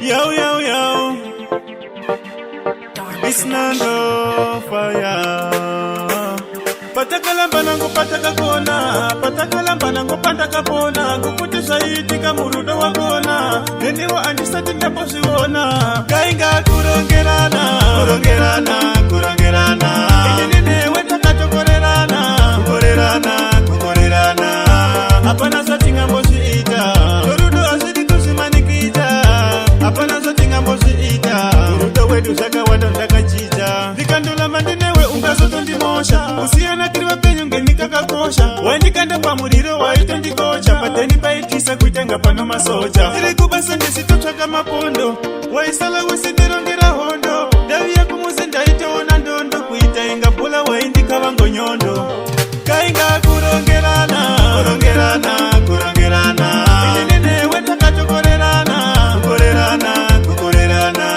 Yo, yo, yo. It's Nando fire. Patakalamba nangu pataka kona, patakalamba nangu pataka pona, kukutisha itika murudo wa kona, nene wa andisati naposi wona. Kainga kurongerana, kurongerana, kurongerana, nene weta katokorerana, kukorerana, kukorerana. Apana sati ngambosi ita, murudo asidi kusimanikita. Apana sati ngambosi ita, murudo wedu saka wada ndaka chita. Dikandula mandinewe ungazoto ndimosha, usiana kiriwa penyo ngenika kakosha. Wandikanda pa muriro waito ndikocha, pateni paitisa kuitenga pano masocha. Ziri kubasa ndesitocha kama pondo, waisala wesidirongera hondo. Dawi ya kumusenda itaona ndondo, kuita inga pula waindika wango nyondo. Kainga kurongerana, kurongerana, kurongerana. Nene weta katokorerana, kukorerana, kukorerana.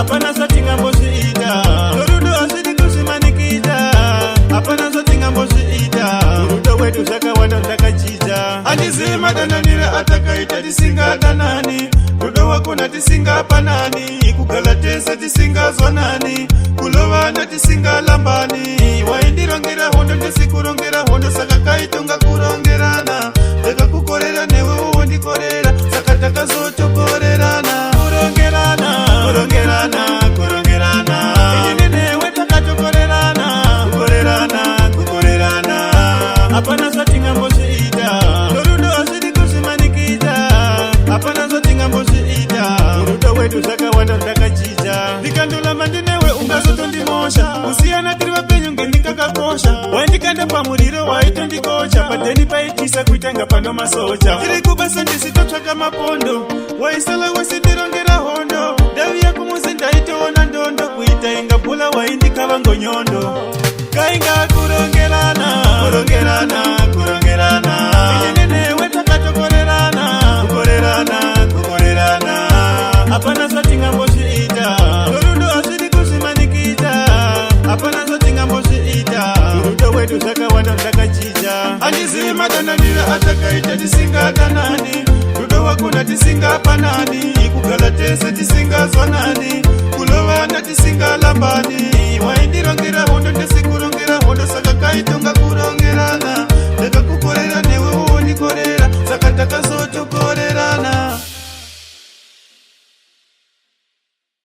Apana sati ngambosi ita, murudo asidi kusimanikita. Apana sati ngambosi ita, murudo wetu saka wada ndaka chita. Anizima dananira atakaita disinga danani, murudo wako na disinga panani. Kukala tesa disinga zonani, kulowa na disinga lambani. Waindirongera hondo ndesikurongera hondo, saka kaitunga kurongerana. Daka kukorera newe uondi korera, saka taka zoto korerana. Kurongerana, kurongerana, kurongerana. Nene weta katokorerana, kukorerana, kukorerana. Apana sati ngambosi ita, murudo asidi kusimanikita. Apana sati ngambosi ita, murudo wetu saka wanda ndaka chita. Dikandula mandinewe ungazoto ndimosha, usiana kiriwa penyo ngenika kakosha. Wandikanda pa muriro waito ndikocha, pateni paitisa kuitenga pano masocha. Ziri kubasa ndisitocha kama pondo, waisala wesidirongera hondo. Dawi ya kumuzinda itoona ndondo, kuita inga pula waindika wango nyondo. Kainga kurongerana, kurongerana, kurongerana. Nene weta katokorerana, kukorerana, kukorerana. Apana sati ngambosi ita, murudo asidi kusimanikita. Apana sati ngambosi ita, murudo wetu saka wanda ndaka chita. Anizima dananira atakaita disinga danani, murudo wako na disinga panani. Kukala tesa disinga zonani, kulowa na disinga lambani.